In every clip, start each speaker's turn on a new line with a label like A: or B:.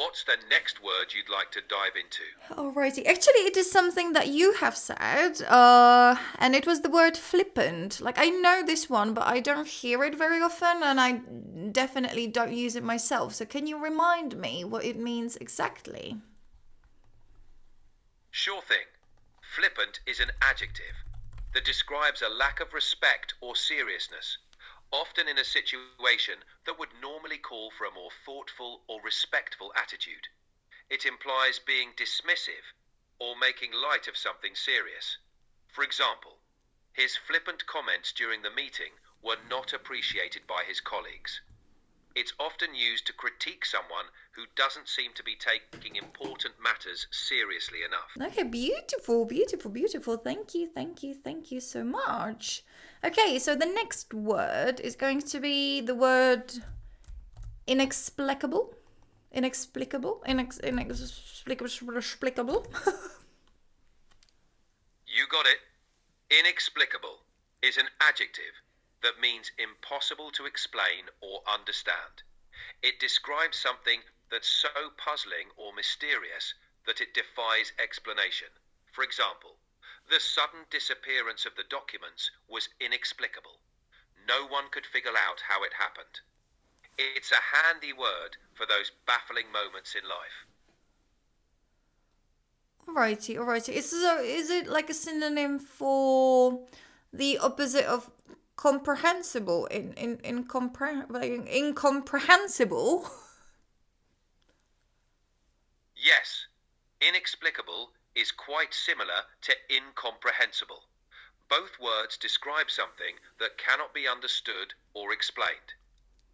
A: What's the next word you'd like to dive into?
B: Alrighty. Actually, it is something that you have said, and it was the word flippant. Like, I know this one, but I don't hear it very often, and I definitely don't use it myself. So, can you remind me what it means exactly?
A: Sure thing. Flippant is an adjective that describes a lack of respect or seriousness, often in a situation that would normally call for a more thoughtful or respectful attitude. It implies being dismissive or making light of something serious. For example, his flippant comments during the meeting were not appreciated by his colleagues. It's often used to critique someone who doesn't seem to be taking important matters seriously enough.
B: Okay, beautiful, beautiful, beautiful. Thank you, thank you, thank you so much. Okay, so the next word is going to be the word inexplicable. Inexplicable. Inexplicable.
A: You got it. Inexplicable is an adjective that means impossible to explain or understand. It describes something that's so puzzling or mysterious that it defies explanation. For example, the sudden disappearance of the documents was inexplicable. No one could figure out how it happened. It's a handy word for those baffling moments in life.
B: Alrighty, alrighty. Is it like a synonym for the opposite of comprehensible? Incomprehensible?
A: Yes, inexplicable is quite similar to incomprehensible. Both words describe something that cannot be understood or explained.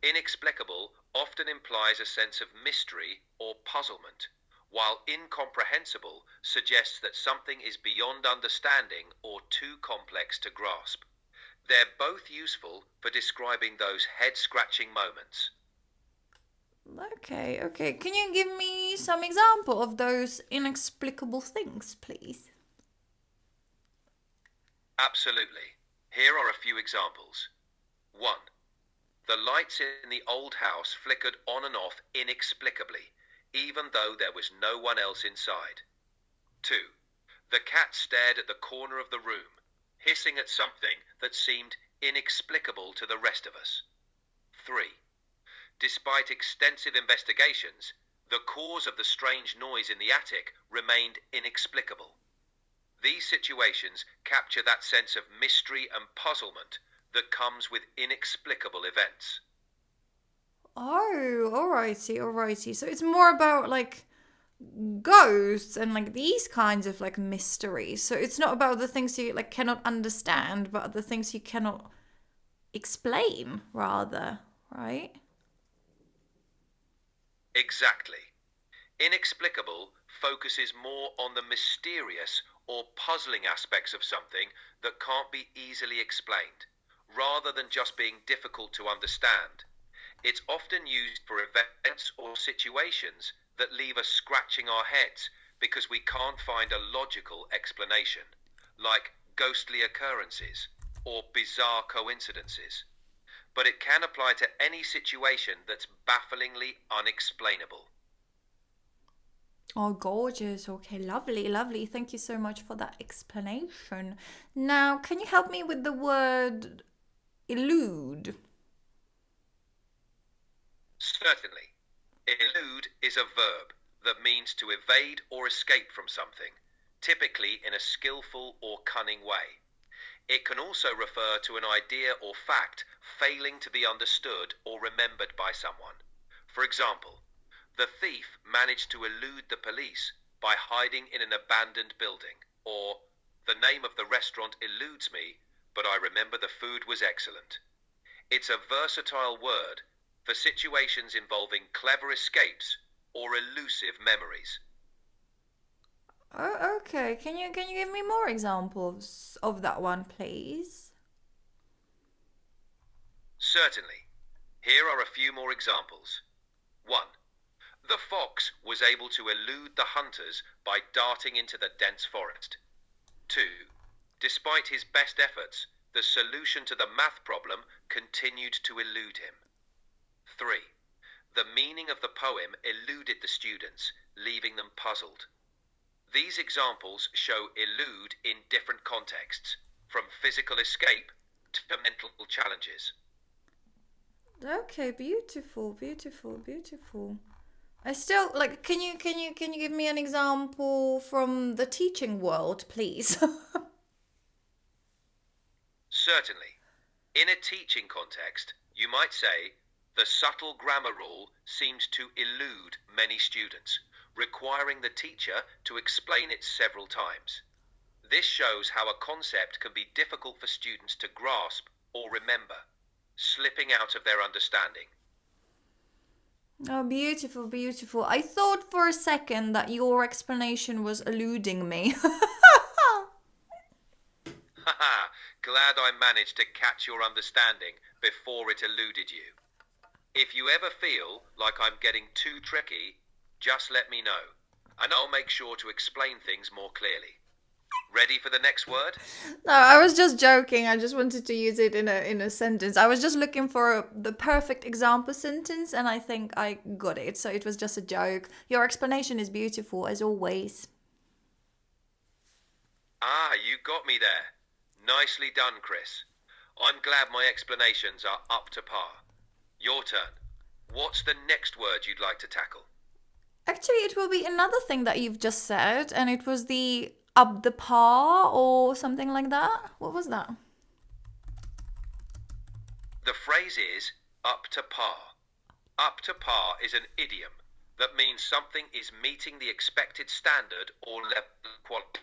A: Inexplicable often implies a sense of mystery or puzzlement, while incomprehensible suggests that something is beyond understanding or too complex to grasp. They're both useful for describing those head-scratching moments.
B: Okay, okay. Can you give me some example of those inexplicable things, please?
A: Absolutely. Here are a few examples. 1. The lights in the old house flickered on and off inexplicably, even though there was no one else inside. 2. The cat stared at the corner of the room, hissing at something that seemed inexplicable to the rest of us. 3. Despite extensive investigations, the cause of the strange noise in the attic remained inexplicable. These situations capture that sense of mystery and puzzlement that comes with inexplicable events.
B: Oh, alrighty, alrighty. So it's more about like ghosts and like these kinds of like mysteries. So it's not about the things you like cannot understand, but the things you cannot explain, rather, right?
A: Exactly. Inexplicable focuses more on the mysterious or puzzling aspects of something that can't be easily explained, rather than just being difficult to understand. It's often used for events or situations that leave us scratching our heads because we can't find a logical explanation, like ghostly occurrences or bizarre coincidences. But it can apply to any situation that's bafflingly unexplainable.
B: Oh, gorgeous. Okay, lovely, lovely. Thank you so much for that explanation. Now, can you help me with the word elude?
A: Certainly. Elude is a verb that means to evade or escape from something, typically in a skillful or cunning way. It can also refer to an idea or fact failing to be understood or remembered by someone. For example, the thief managed to elude the police by hiding in an abandoned building, or the name of the restaurant eludes me, but I remember the food was excellent. It's a versatile word for situations involving clever escapes or elusive memories.
B: Oh, okay. Can you give me more examples of that one, please?
A: Certainly. Here are a few more examples. 1. The fox was able to elude the hunters by darting into the dense forest. 2. Despite his best efforts, the solution to the math problem continued to elude him. 3. The meaning of the poem eluded the students, leaving them puzzled. These examples show elude in different contexts, from physical escape to mental challenges.
B: Okay, beautiful, beautiful, beautiful. I still like. Can you give me an example from the teaching world, please?
A: Certainly. In a teaching context, you might say, the subtle grammar rule seems to elude many students, requiring the teacher to explain it several times. This shows how a concept can be difficult for students to grasp or remember, slipping out of their understanding.
B: Oh, beautiful, beautiful. I thought for a second that your explanation was eluding me.
A: Haha, glad I managed to catch your understanding before it eluded you. If you ever feel like I'm getting too tricky, just let me know, and I'll make sure to explain things more clearly. Ready for the next word?
B: No, I was just joking. I just wanted to use it in a sentence. I was just looking for the perfect example sentence, and I think I got it. So it was just a joke. Your explanation is beautiful, as always.
A: Ah, you got me there. Nicely done, Chris. I'm glad my explanations are up to par. Your turn. What's the next word you'd like to tackle?
B: Actually, it will be another thing that you've just said, and it was the up the par or something like that. What was that?
A: The phrase is up to par. Up to par is an idiom that means something is meeting the expected standard or level of quality.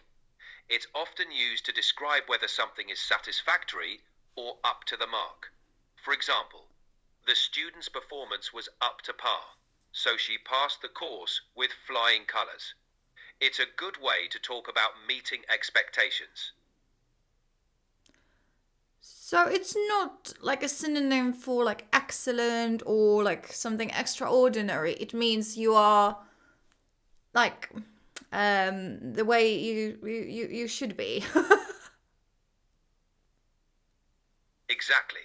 A: It's often used to describe whether something is satisfactory or up to the mark. For example, the student's performance was up to par, so she passed the course with flying colours. It's a good way to talk about meeting expectations.
B: So it's not like a synonym for like excellent or like something extraordinary. It means you are like the way you should be.
A: Exactly.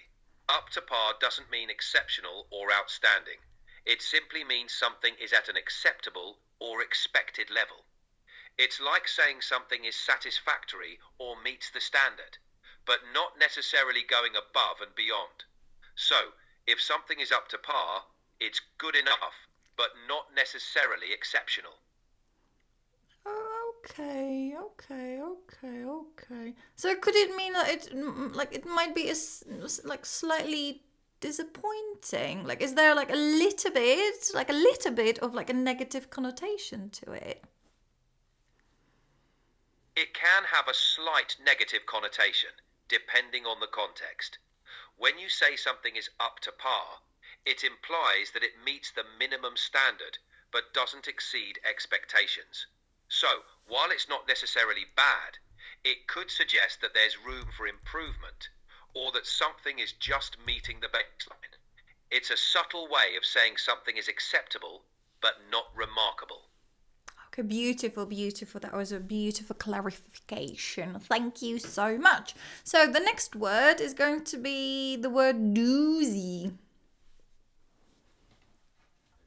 A: Up to par doesn't mean exceptional or outstanding. It simply means something is at an acceptable or expected level. It's like saying something is satisfactory or meets the standard, but not necessarily going above and beyond. So, if something is up to par, it's good enough, but not necessarily exceptional.
B: Okay. So could it mean that it might be like slightly disappointing? Like, is there like a little bit of like a negative connotation to it?
A: It can have a slight negative connotation, depending on the context. When you say something is up to par, it implies that it meets the minimum standard, but doesn't exceed expectations. So, while it's not necessarily bad, it could suggest that there's room for improvement, or that something is just meeting the baseline. It's a subtle way of saying something is acceptable, but not remarkable.
B: Okay, beautiful, beautiful. That was a beautiful clarification. Thank you so much. So the next word is going to be the word doozy.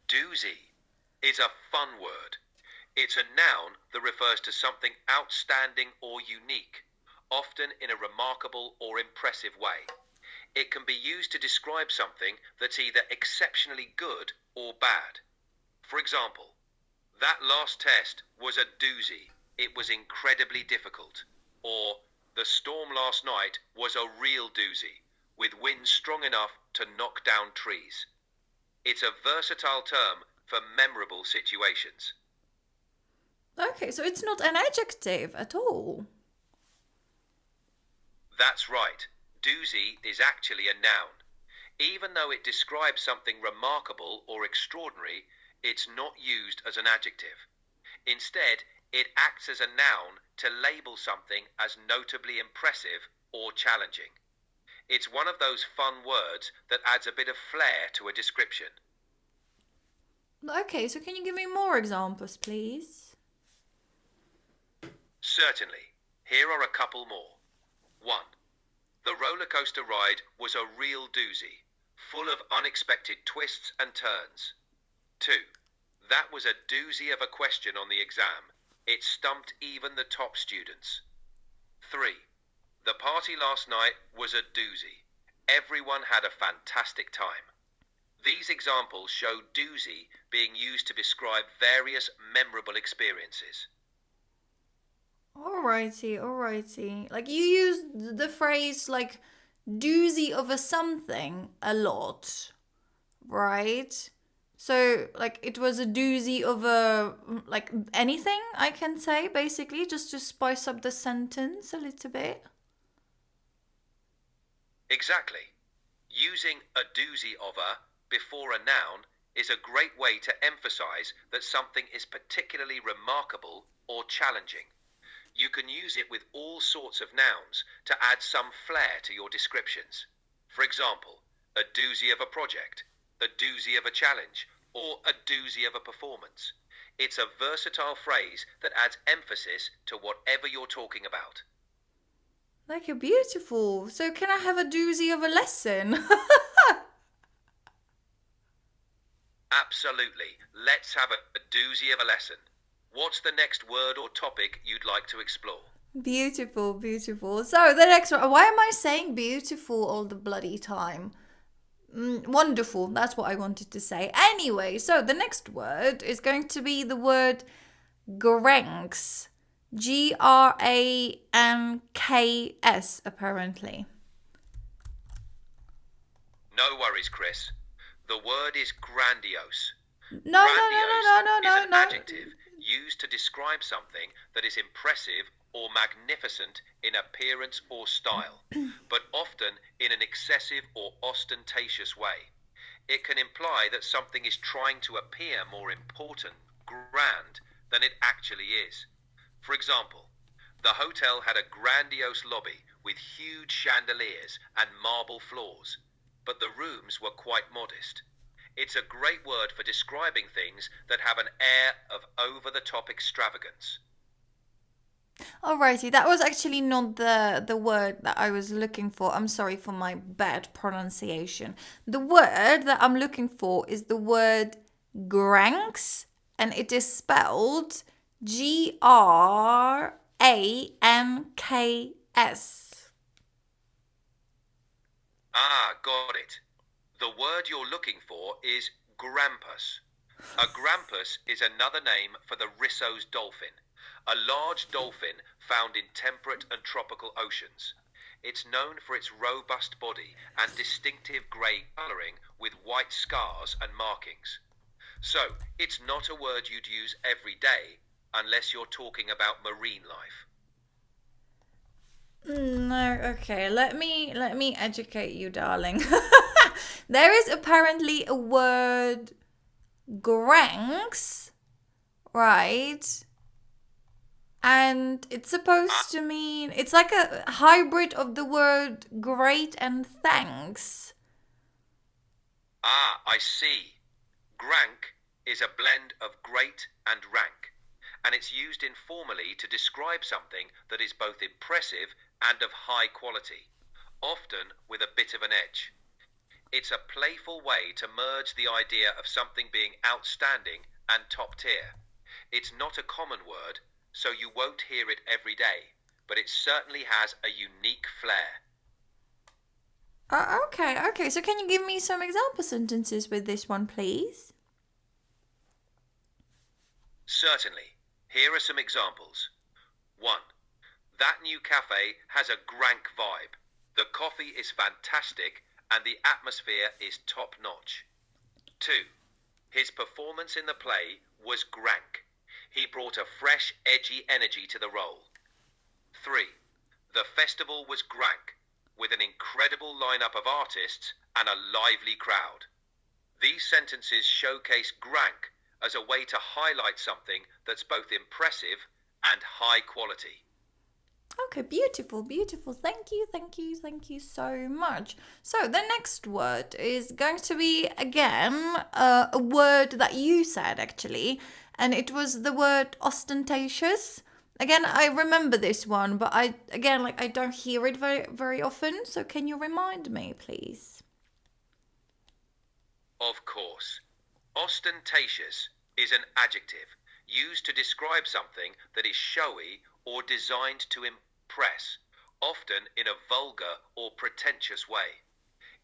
A: Doozy is a fun word. It's a noun that refers to something outstanding or unique, often in a remarkable or impressive way. It can be used to describe something that's either exceptionally good or bad. For example, that last test was a doozy. It was incredibly difficult. Or, the storm last night was a real doozy, with winds strong enough to knock down trees. It's a versatile term for memorable situations.
B: Okay, so it's not an adjective at all.
A: That's right. Doozy is actually a noun. Even though it describes something remarkable or extraordinary, it's not used as an adjective. Instead, it acts as a noun to label something as notably impressive or challenging. It's one of those fun words that adds a bit of flair to a description.
B: Okay, so can you give me more examples, please?
A: Certainly. Here are a couple more. 1. The roller coaster ride was a real doozy, full of unexpected twists and turns. 2. That was a doozy of a question on the exam. It stumped even the top students. 3. The party last night was a doozy. Everyone had a fantastic time. These examples show doozy being used to describe various memorable experiences.
B: Alrighty. Like you use the phrase like doozy of a something a lot, right? So like it was a doozy of a like anything I can say basically just to spice up the sentence a little bit.
A: Exactly. Using a doozy of a before a noun is a great way to emphasize that something is particularly remarkable or challenging. You can use it with all sorts of nouns to add some flair to your descriptions. For example, a doozy of a project, a doozy of a challenge, or a doozy of a performance. It's a versatile phrase that adds emphasis to whatever you're talking about.
B: Like you're beautiful. So can I have a doozy of a lesson?
A: Absolutely. Let's have a doozy of a lesson. What's the next word or topic you'd like to explore?
B: Beautiful. So the next one. Why am I saying beautiful all the bloody time? Wonderful. That's what I wanted to say. Anyway, so the next word is going to be the word GRANKS. GRANKS, apparently.
A: No worries, Chris. The word is grandiose.
B: No.
A: Grandiose is an adjective used to describe something that is impressive or magnificent in appearance or style, but often in an excessive or ostentatious way. It can imply that something is trying to appear more important, grand, than it actually is. For example, the hotel had a grandiose lobby with huge chandeliers and marble floors, but the rooms were quite modest. It's a great word for describing things that have an air of over-the-top extravagance.
B: Alrighty, that was actually not the word that I was looking for. I'm sorry for my bad pronunciation. The word that I'm looking for is the word GRANKS, and it is spelled GRANKS.
A: Ah, got it. The word you're looking for is GRAMPUS. A grampus is another name for the Risso's dolphin, a large dolphin found in temperate and tropical oceans. It's known for its robust body and distinctive grey colouring with white scars and markings. So, it's not a word you'd use every day unless you're talking about marine life.
B: No, okay. Let me educate you, darling. There is apparently a word GRANKS, right? And it's supposed to mean it's like a hybrid of the word great and thanks.
A: Ah, I see. GRANK is a blend of great and rank, and it's used informally to describe something that is both impressive and of high quality, often with a bit of an edge. It's a playful way to merge the idea of something being outstanding and top tier. It's not a common word, so you won't hear it every day, but it certainly has a unique flair.
B: Okay. So can you give me some example sentences with this one, please?
A: Certainly. Here are some examples. 1. That new cafe has a GRANK vibe. The coffee is fantastic and the atmosphere is top-notch. 2. His performance in the play was GRANK. He brought a fresh, edgy energy to the role. 3. The festival was GRANK, with an incredible lineup of artists and a lively crowd. These sentences showcase GRANK as a way to highlight something that's both impressive and high quality.
B: Okay, beautiful. Thank you so much. So the next word is going to be again a word that you said actually, and it was the word ostentatious. Again, I remember this one, but I don't hear it very often. So can you remind me, please?
A: Of course. Ostentatious is an adjective used to describe something that is showy or designed to impress, often in a vulgar or pretentious way.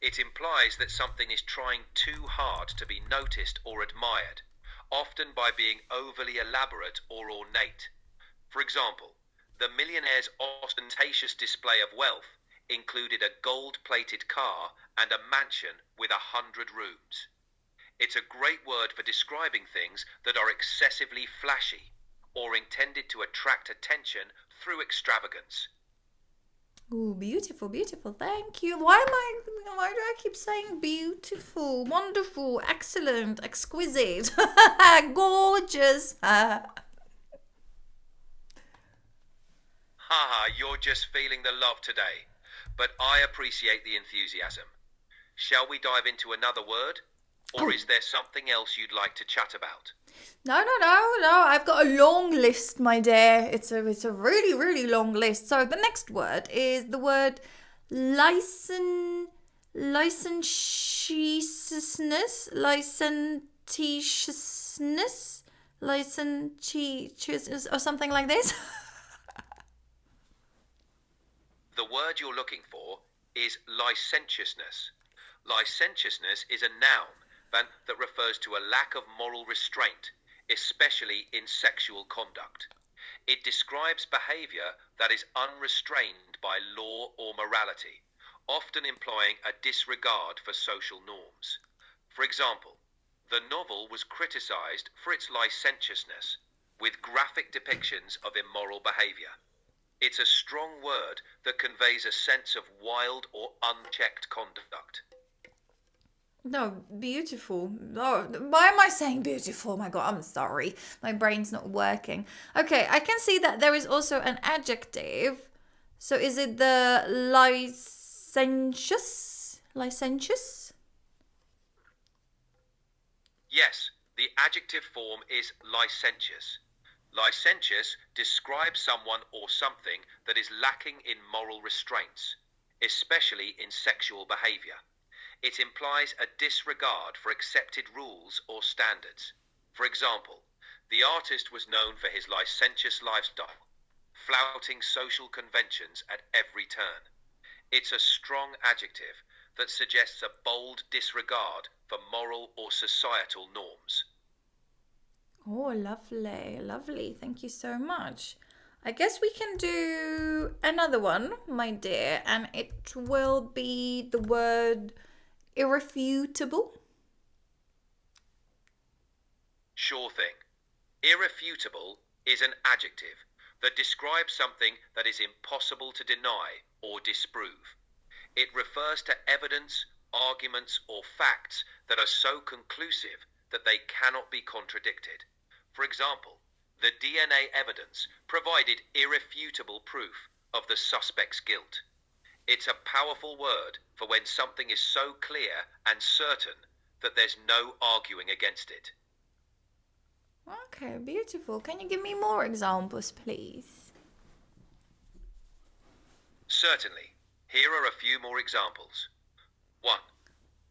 A: It implies that something is trying too hard to be noticed or admired, often by being overly elaborate or ornate. For example, the millionaire's ostentatious display of wealth included a gold-plated car and a mansion with 100 rooms. It's a great word for describing things that are excessively flashy or intended to attract attention through extravagance.
B: Ooh, beautiful, beautiful. Thank you. Why do I keep saying beautiful, wonderful, excellent, exquisite, gorgeous?
A: Haha, you're just feeling the love today, but I appreciate the enthusiasm. Shall we dive into another word? Or is there something else you'd like to chat about?
B: No. I've got a long list, my dear. It's a really, really long list. So the next word is the word licentiousness, licentiousness, or something like this.
A: The word you're looking for is licentiousness. Licentiousness is a noun that refers to a lack of moral restraint, especially in sexual conduct. It describes behavior that is unrestrained by law or morality, often implying a disregard for social norms. For example, the novel was criticized for its licentiousness, with graphic depictions of immoral behavior. It's a strong word that conveys a sense of wild or unchecked conduct.
B: No, beautiful. Oh, why am I saying beautiful? Oh my God, I'm sorry. My brain's not working. Okay, I can see that there is also an adjective. So is it the licentious? Licentious?
A: Yes, the adjective form is licentious. Licentious describes someone or something that is lacking in moral restraints, especially in sexual behavior. It implies a disregard for accepted rules or standards. For example, the artist was known for his licentious lifestyle, flouting social conventions at every turn. It's a strong adjective that suggests a bold disregard for moral or societal norms.
B: Oh, lovely, lovely. Thank you so much. I guess we can do another one, my dear, and it will be the word irrefutable.
A: Sure thing. Irrefutable is an adjective that describes something that is impossible to deny or disprove. It refers to evidence, arguments, or facts that are so conclusive that they cannot be contradicted. For example, the DNA evidence provided irrefutable proof of the suspect's guilt. It's a powerful word for when something is so clear and certain that there's no arguing against it.
B: Okay, beautiful. Can you give me more examples, please?
A: Certainly. Here are a few more examples. 1.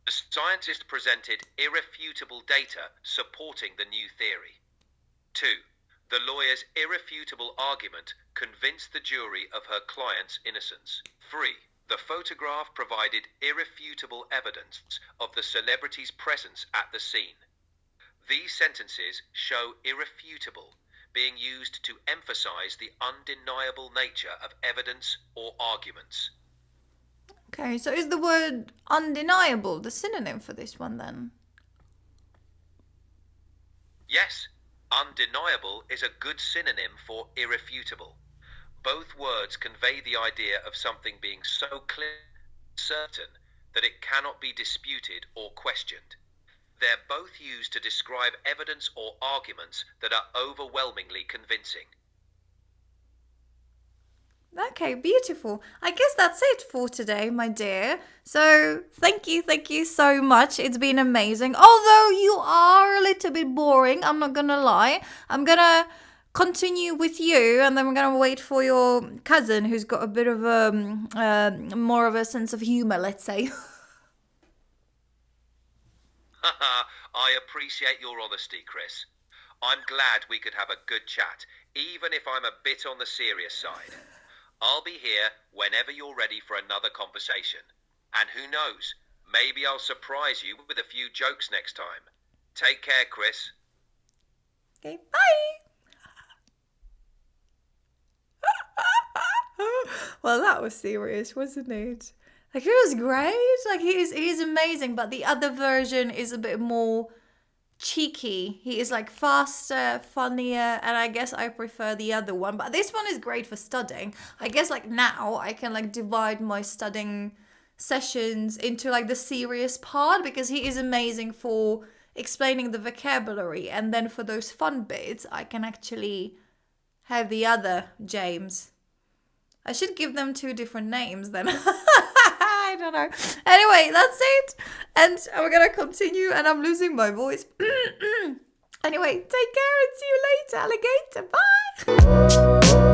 A: The scientist presented irrefutable data supporting the new theory. 2. The lawyer's irrefutable argument convinced the jury of her client's innocence. 3. The photograph provided irrefutable evidence of the celebrity's presence at the scene. These sentences show irrefutable being used to emphasize the undeniable nature of evidence or arguments.
B: Okay, so is the word undeniable the synonym for this one then?
A: Yes, undeniable is a good synonym for irrefutable. Both words convey the idea of something being so clear and certain that it cannot be disputed or questioned. They're both used to describe evidence or arguments that are overwhelmingly convincing.
B: Okay, beautiful. I guess that's it for today, my dear. So, thank you so much. It's been amazing. Although you are a little bit boring, I'm not gonna lie. I'm gonna continue with you, and then we're gonna wait for your cousin, who's got a bit of more of a sense of humor, let's say.
A: I appreciate your honesty, Chris. I'm glad we could have a good chat, even if I'm a bit on the serious side. I'll be here whenever you're ready for another conversation. And who knows, maybe I'll surprise you with a few jokes next time. Take care, Chris.
B: Okay, bye. Well, that was serious, wasn't it? Like, he was great. Like, he's amazing. But the other version is a bit more cheeky. He is like faster, funnier, and I guess I prefer the other one. But this one is great for studying. I guess like now I can like divide my studying sessions into like the serious part, because he is amazing for explaining the vocabulary, and then for those fun bits I can actually have the other James. I should give them 2 different names then. I don't know. Anyway, that's it. And we're going to continue, and I'm losing my voice. Anyway, take care and see you later, alligator. Bye.